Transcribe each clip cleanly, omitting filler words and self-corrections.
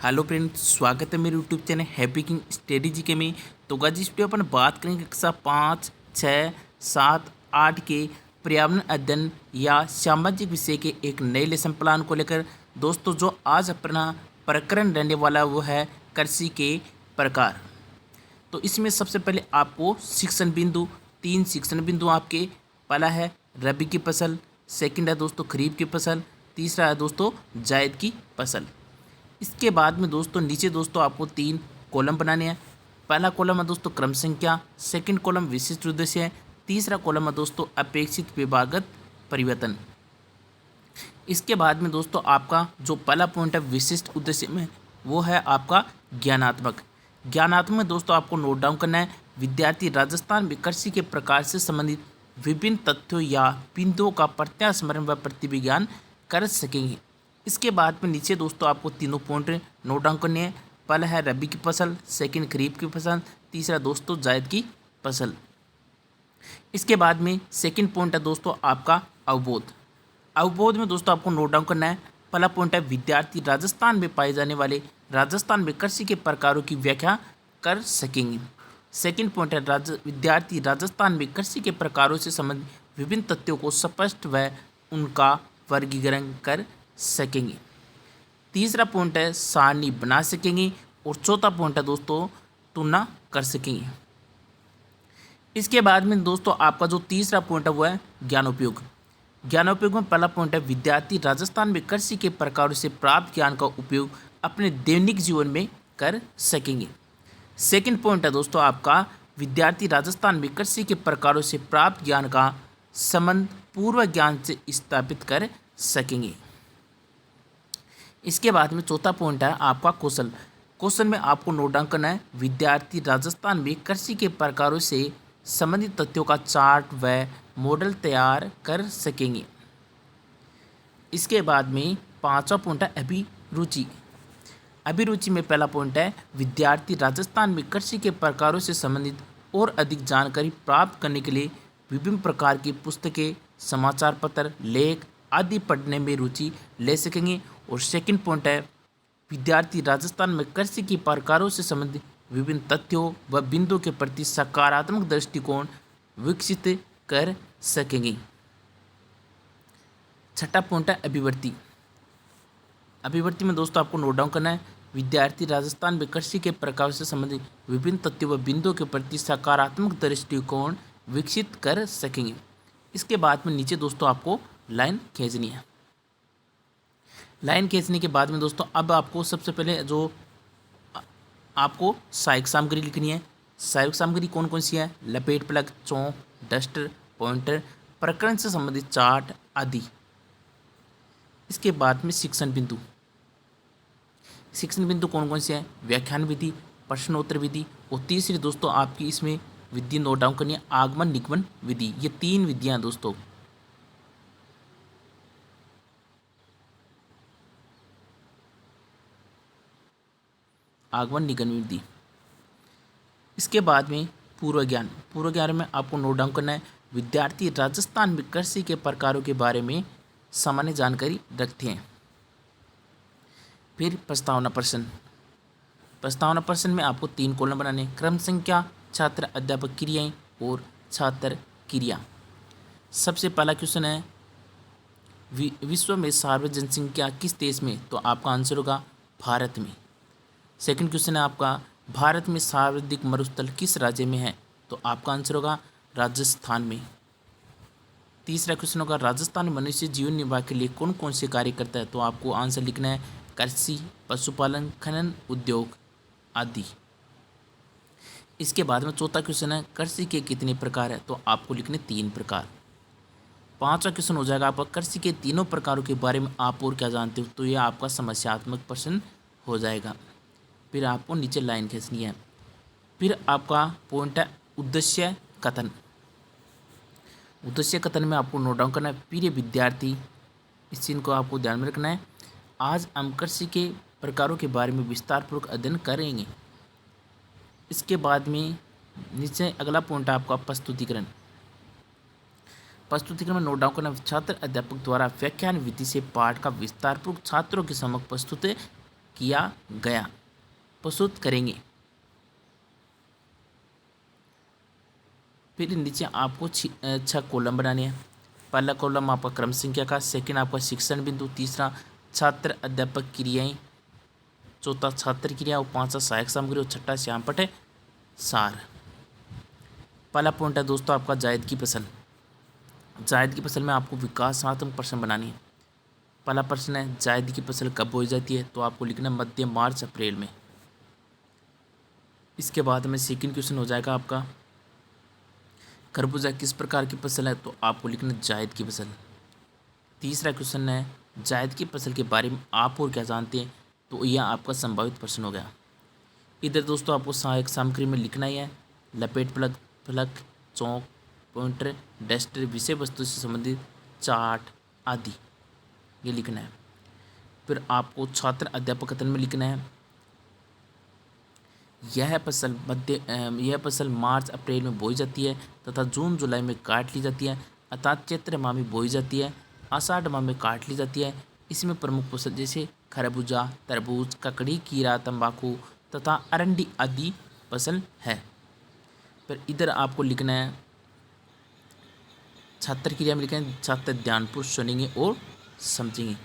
Hello friends, स्वागत है मेरे YouTube channel happy king study GK में। तो गाइस इस वीडियो अपन बात करेंगे कक्षा 5, 6, 7, 8 के पर्यावरण अध्ययन या सामाजिक विषय के एक नए लेसन प्लान को लेकर। दोस्तों, जो आज अपना प्रकरण रहने वाला वो है कृषि के प्रकार। तो इसमें सबसे पहले आपको शिक्षण बिंदु, 3 शिक्षण बिंदु आपके। पहला है रबी की फसल, सेकंड है दोस्तों खरीफ की फसल, तीसरा है दोस्तों जायद की फसल। इसके बाद में दोस्तों नीचे दोस्तों आपको 3 कॉलम बनाने हैं। पहला कॉलम है दोस्तों क्रम संख्या, सेकंड कॉलम विशिष्ट उद्देश्य है, तीसरा कॉलम है दोस्तों अपेक्षित विभागत परिवर्तन। इसके बाद में दोस्तों आपका जो पहला पॉइंट है विशिष्ट उद्देश्य में, वो है आपका ज्ञानात्मक। ज्ञानात्मक में दोस्तों आपको नोट डाउन करना है, विद्यार्थी राजस्थान में कृषि के प्रकार से संबंधित विभिन्न तथ्यों या बिंदुओं का प्रत्यास्मरण व प्रतिविज्ञान कर सकेंगे। इसके बाद में नीचे दोस्तों आपको तीनों पॉइंट नोट डाउन करने हैं। पहला है रबी की फसल, सेकंड खरीफ की फसल, तीसरा दोस्तों जायद की फसल। इसके बाद में सेकंड पॉइंट है दोस्तों आपका अवबोध। अवबोध में दोस्तों आपको नोट डाउन करना है। पहला पॉइंट है विद्यार्थी राजस्थान में पाए जाने वाले राजस्थान में कृषि के प्रकारों की व्याख्या कर सकेंगे। सेकंड पॉइंट है विद्यार्थी राजस्थान में कृषि के प्रकारों से संबंधित विभिन्न तथ्यों को स्पष्ट व उनका वर्गीकरण कर सकेंगे। तीसरा पॉइंट है सारणी बना सकेंगे और चौथा पॉइंट है दोस्तों तुलना कर सकेंगे। इसके बाद में दोस्तों आपका जो तीसरा पॉइंट है वो है ज्ञानोपयोग। ज्ञानोपयोग में पहला पॉइंट है विद्यार्थी राजस्थान में कृषि के प्रकारों से प्राप्त ज्ञान का उपयोग अपने दैनिक जीवन में कर सकेंगे। सेकंड पॉइंट है दोस्तों आपका विद्यार्थी राजस्थान में कृषि के प्रकारों से प्राप्त ज्ञान का संबंध पूर्व ज्ञान से स्थापित कर सकेंगे। इसके बाद में चौथा पॉइंट है आपका कौशल। कौशल में आपको नोट डाउन करना है विद्यार्थी राजस्थान में कृषि के प्रकारों से संबंधित तथ्यों का चार्ट व मॉडल तैयार कर सकेंगे। इसके बाद में पांचवा पॉइंट है अभिरुचि। अभिरुचि में पहला पॉइंट है विद्यार्थी राजस्थान में कृषि के प्रकारों से संबंधित और अधिक जानकारी प्राप्त करने के लिए विभिन्न प्रकार की पुस्तकें, समाचार पत्र, लेख आदि पढ़ने में रुचि ले सकेंगे। और सेकंड पॉइंट है विद्यार्थी राजस्थान में कृषि के प्रकारों से संबंधित विभिन्न तथ्यों व बिंदुओं के प्रति सकारात्मक दृष्टिकोण विकसित कर सकेंगे। छठा पॉइंट है अभिवृत्ति। अभिवृत्ति में दोस्तों आपको नोट डाउन करना है विद्यार्थी राजस्थान में कृषि के प्रकारों से संबंधित विभिन्न तथ्यों व बिंदुओं के प्रति सकारात्मक दृष्टिकोण विकसित कर सकेंगे। इसके बाद में नीचे दोस्तों आपको लाइन खींचनी है। लाइन खींचने के बाद में दोस्तों अब आपको सबसे पहले जो आपको सहायक सामग्री लिखनी है। सहायक सामग्री कौन कौन सी है? लपेट प्लग, चौक, डस्टर, पॉइंटर, प्रकरण से संबंधित चार्ट आदि। इसके बाद में शिक्षण बिंदु। शिक्षण बिंदु कौन कौन से हैं? व्याख्यान विधि, प्रश्नोत्तर विधि और तीसरी दोस्तों आपकी इसमें विधि नोट डाउन करनी है आगमन निगमन विधि। ये 3 विधियां दोस्तों। आगमन निगमन विधि। इसके बाद में पूर्व ज्ञान। पूर्व ज्ञान में आपको नोट डाउन करना है विद्यार्थी राजस्थान में कृषि के प्रकारों के बारे में सामान्य जानकारी रखते हैं। फिर प्रस्तावना प्रश्न। प्रस्तावना प्रश्न में आपको 3 कॉलम बनाने हैं, क्रम संख्या, छात्र अध्यापक क्रियाएं और छात्र क्रिया। सबसे पहला क्वेश्चन है विश्व में सर्वाधिक जनसंख्या किस देश में? तो आपका आंसर होगा भारत में। सेकंड क्वेश्चन है आपका भारत में सर्वाधिक मरुस्थल किस राज्य में है? तो आपका आंसर होगा राजस्थान में। तीसरा क्वेश्चन होगा राजस्थान में मनुष्य जीवन निर्वाह के लिए कौन कौन से कार्य करता है? तो आपको आंसर लिखना है कृषि, पशुपालन, खनन, उद्योग आदि। इसके बाद में चौथा क्वेश्चन है कृषि के कितने प्रकार है? तो आपको लिखने 3 प्रकार। पांचवा क्वेश्चन हो जाएगा आपका कृषि के तीनों प्रकारों के बारे में आप और क्या जानते हो? तो यह आपका समस्यात्मक प्रश्न हो जाएगा। फिर आपको नीचे लाइन खींचनी है। फिर आपका पॉइंट है उद्देश्य कथन। उद्देश्य कथन में आपको नोट डाउन करना है प्रिय विद्यार्थी, इस चीज़ को आपको ध्यान में रखना है, आज हम कृषि के प्रकारों के बारे में विस्तारपूर्वक अध्ययन करेंगे। इसके बाद में नीचे अगला पॉइंट है आपका प्रस्तुतिकरण। प्रस्तुतिकरण में नोट डाउन करना छात्र अध्यापक द्वारा व्याख्यान विधि से पाठ का विस्तारपूर्वक छात्रों के समक्ष प्रस्तुत किया गया। प्रस्तुत करेंगे। फिर नीचे आपको 6 कॉलम बनाने हैं। पहला कॉलम आपका क्रम संख्या का, सेकंड आपका शिक्षण बिंदु, तीसरा छात्र अध्यापक क्रियाएं, चौथा छात्र क्रिया और पांचवा सहायक सामग्री और छठा श्यामपट्ट सार। पहला पॉइंट है दोस्तों आपका जायद की फसल। जायद की फसल में आपको विकासात्मक प्रश्न बनानी है। पहला प्रश्न है जायद की फसल कब बोई जाती है, तो आपको लिखना मध्य मार्च अप्रैल में। इसके बाद में सेकंड क्वेश्चन हो जाएगा आपका खरबूजा किस प्रकार की फसल है, तो आपको लिखना जायद की फसल। तीसरा क्वेश्चन है जायद की फसल के बारे में आप और क्या जानते हैं, तो यह आपका संभावित प्रश्न हो गया। इधर दोस्तों आपको सहायक सामग्री में लिखना ही है लपेट फलक, फलक, चौक, पॉइंटर, डस्टर, विषय वस्तु से संबंधित चार्ट आदि ये लिखना है। फिर आपको छात्र अध्यापक कथन में लिखना है यह फसल मार्च अप्रैल में बोई जाती है तथा जून जुलाई में काट ली जाती है, अर्थात चैत्र माह में बोई जाती है, आषाढ़ माह में काट ली जाती है। इसमें प्रमुख फसल जैसे खरबूजा, तरबूज, ककड़ी, कीरा, तंबाकू तथा अरंडी आदि फसल है। फिर इधर आपको लिखना है छात्र क्रिया में लिखना है छात्र ध्यानपूर्वक सुनेंगे और समझेंगे,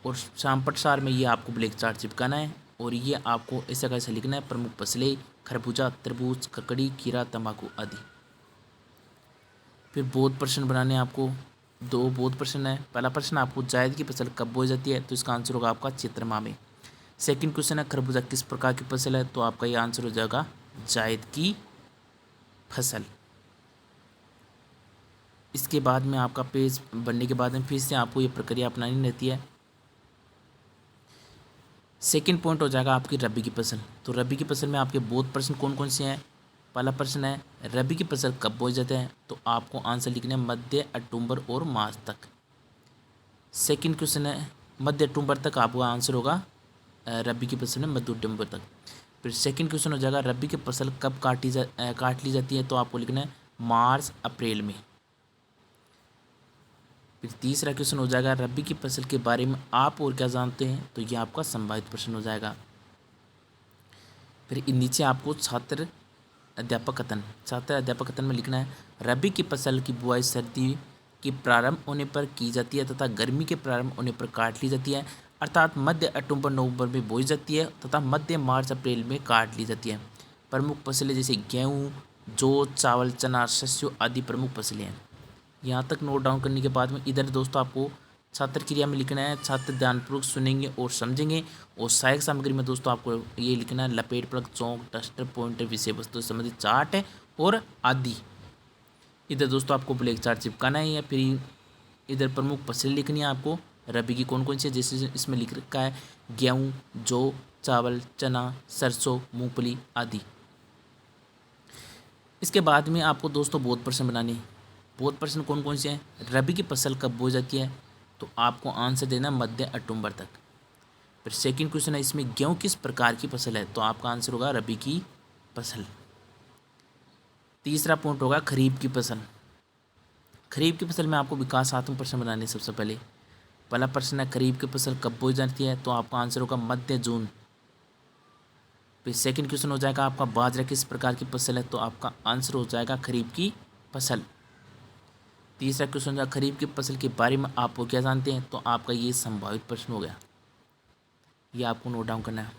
और श्यामपट्ट सार में ये आपको ब्लैक चार्ट चिपकाना है और ये आपको ऐसा कैसे लिखना है प्रमुख फसलें खरबूजा, तरबूज, ककड़ी, खीरा, तंबाकू आदि। फिर बोध प्रश्न बनाने हैं आपको। 2 बोध प्रश्न है। पहला प्रश्न आपको जायद की फसल कब बोई जाती है, तो इसका आंसर होगा आपका चैत्र माह में। सेकंड क्वेश्चन है खरबूजा किस प्रकार की फसल है, तो आपका ये आंसर हो जाएगा जायद की फसल। इसके बाद में आपका पेज बनने के बाद में फिर से आपको ये प्रक्रिया अपनानी रहती है। सेकंड पॉइंट हो जाएगा आपकी रबी की फसल। तो रबी की फसल में आपके बोध प्रश्न कौन कौन से हैं। पहला प्रश्न है रबी की फसल कब बोए जाते हैं, तो आपको आंसर लिखना है मध्य अक्टूबर और मार्च तक। सेकंड क्वेश्चन है मध्य अक्टूबर तक आपका आंसर होगा रबी की फसल में मध्य अक्टूबर तक। फिर सेकंड क्वेश्चन हो जाएगा रबी की फसल कब काट ली जाती है, तो आपको लिखना है मार्च अप्रैल में। फिर तीसरा क्वेश्चन हो जाएगा रबी की फसल के बारे में आप और क्या जानते हैं, तो यह आपका संभावित प्रश्न हो जाएगा। फिर नीचे आपको छात्र अध्यापक कथन में लिखना है रबी की फसल की बुआई सर्दी के प्रारंभ होने पर की जाती है तथा गर्मी के प्रारंभ होने पर काट ली जाती है, अर्थात मध्य अक्टूबर नवंबर में बोई जाती है तथा मध्य मार्च अप्रैल में काट ली जाती है। प्रमुख फसलें जैसे गेहूँ, जौ, चावल, चना, शस्यों आदि प्रमुख फसलें हैं। यहाँ तक नोट डाउन करने के बाद में इधर दोस्तों आपको छात्र क्रिया में लिखना है छात्र ध्यानपूर्वक सुनेंगे और समझेंगे, और सहायक सामग्री में दोस्तों आपको ये लिखना है लपेट फलक, चौक, डस्टर, पॉइंटर, विषय वस्तु से संबंधित चार्ट है और आदि। इधर दोस्तों आपको ब्लैक चार्ट चिपकाना है या फिर इधर प्रमुख फसलें लिखनी है आपको रबी की कौन कौन सी है, जैसे इसमें लिख रखा है गेहूँ, जौ, चावल, चना, सरसों, मूंगफली आदि। इसके बाद में आपको दोस्तों बोध प्रश्न बनाने हैं। बोध प्रश्न कौन कौन से हैं। रबी की फसल कब बोई जाती है, तो आपको आंसर देना मध्य अक्टूबर तक। फिर सेकंड क्वेश्चन है इसमें गेहूँ किस प्रकार की फसल है, तो आपका आंसर होगा रबी की फसल। तीसरा पॉइंट होगा खरीफ की फसल। खरीफ की फसल में आपको विकासात्मक प्रश्न बनाने सबसे पहले। पहला प्रश्न है खरीफ की फसल कब बोई जाती है, तो आपका आंसर होगा मध्य जून। फिर सेकंड क्वेश्चन हो जाएगा आपका बाजरा किस प्रकार की फसल है, तो आपका आंसर हो जाएगा खरीफ की फसल। तीसरा क्वेश्चन है खरीफ की फसल के बारे में आप क्या जानते हैं, तो आपका ये संभावित प्रश्न हो गया, ये आपको नोट डाउन करना है।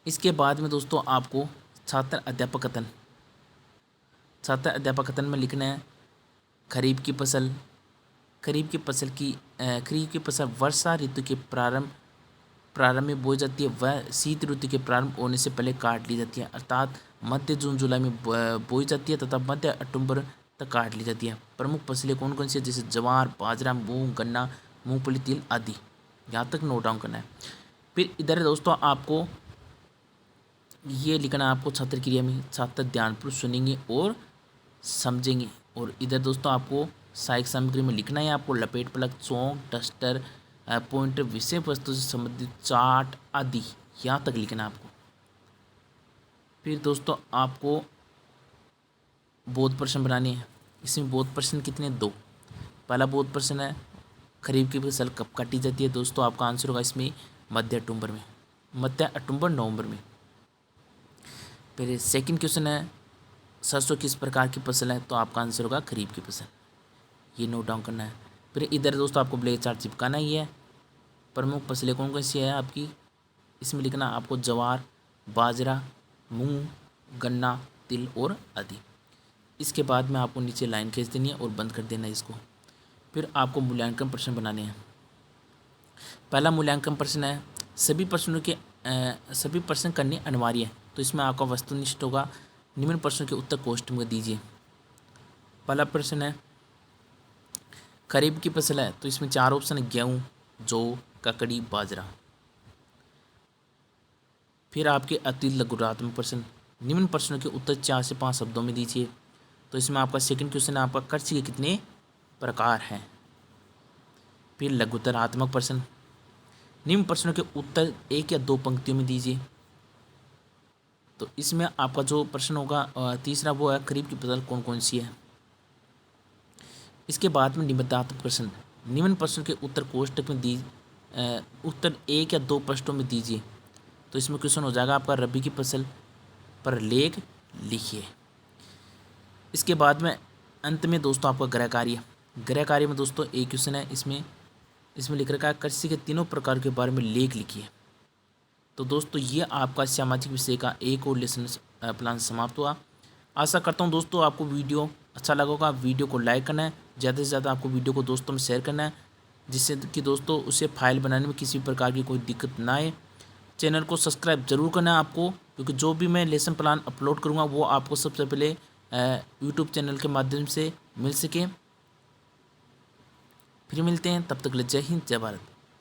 इसके बाद में दोस्तों आपको छात्र अध्यापक कथन में लिखना है खरीफ की फसल वर्षा ऋतु के प्रारंभ में बोई जाती है, वह शीत ऋतु के प्रारंभ होने से पहले काट ली जाती है, अर्थात मध्य जून जुलाई में बोई जाती है तथा मध्य अक्टूबर तक काट ली जाती है। प्रमुख फसलें कौन कौन सी है, जैसे ज्वार, बाजरा, मूंग, गन्ना, मूंगफली, तिल आदि। यहाँ तक नोट डाउन करना है। फिर इधर दोस्तों आपको ये लिखना है आपको छात्र क्रिया में छात्र ध्यानपूर्वक सुनेंगे और समझेंगे, और इधर दोस्तों आपको सहायक सामग्री में लिखना है आपको लपेट फलक, चौक, डस्टर, पॉइंटर, विषय वस्तु से संबंधित चार्ट आदि। यहाँ तक लिखना है आपको। फिर दोस्तों आपको बोध प्रश्न बनाने हैं। इसमें बोध प्रश्न कितने 2। पहला बोध प्रश्न है खरीफ की फसल कब काटी जाती है दोस्तों? आपका आंसर होगा इसमें मध्य अक्टूबर नवंबर में। फिर सेकंड क्वेश्चन है सरसों किस प्रकार की फसल है? तो आपका आंसर होगा खरीफ की फसल। ये नोट डाउन करना है। फिर इधर दोस्तों आपको ब्लैक चार्ट चिपकाना ही है। प्रमुख फसलें कौन कौन सी है आपकी? इसमें लिखना आपको ज्वार, बाजरा, मूंग, गन्ना, तिल और आदि। इसके बाद में आपको नीचे लाइन खींच देनी है और बंद कर देना है इसको। फिर आपको मूल्यांकन प्रश्न बनाने हैं। पहला मूल्यांकन प्रश्न है सभी प्रश्न करने अनिवार्य है। तो इसमें आपका वस्तुनिष्ठ होगा। निम्न प्रश्नों के उत्तर कोष्ठ में दीजिए। पहला प्रश्न है खरीफ की फसल है तो इसमें 4 ऑप्शन है गेहूँ, जौ, ककड़ी, बाजरा। फिर आपके अति लघुरात्मक प्रश्न, निम्न प्रश्नों के उत्तर 4 से 5 शब्दों में दीजिए। तो इसमें आपका सेकंड क्वेश्चन है आपका कृषि के कितने प्रकार हैं। फिर लघुतरात्मक प्रश्न, निम्न प्रश्नों के उत्तर 1 या 2 पंक्तियों में दीजिए। तो इसमें आपका जो प्रश्न होगा तीसरा वो है खरीफ की फसल कौन कौन सी है। इसके बाद में निबंधात्मक प्रश्न, निम्न प्रश्न के उत्तर कोष्ठक में उत्तर 1 या 2 पृष्ठों में दीजिए। तो इसमें क्वेश्चन हो जाएगा आपका रबी की फसल पर लेख लिखिए। इसके बाद में अंत में दोस्तों आपका गृह कार्य में दोस्तों एक क्वेश्चन है। इसमें लिख रखा है कृषि के तीनों प्रकार के बारे में लेख लिखिए। तो दोस्तों ये आपका सामाजिक विषय का एक और लेसन प्लान समाप्त हुआ। आशा करता हूँ दोस्तों आपको वीडियो अच्छा लगा होगा। वीडियो को लाइक करना है, ज़्यादा से ज़्यादा आपको वीडियो को दोस्तों में शेयर करना है, जिससे कि दोस्तों उसे फाइल बनाने में किसी प्रकार की कोई दिक्कत ना आए। चैनल को सब्सक्राइब जरूर करना है आपको, क्योंकि जो भी मैं लेसन प्लान अपलोड करूँगा वो आपको सबसे पहले यूट्यूब चैनल के माध्यम से मिल सके। फिर मिलते हैं, तब तक के लिए जय हिंद जय भारत।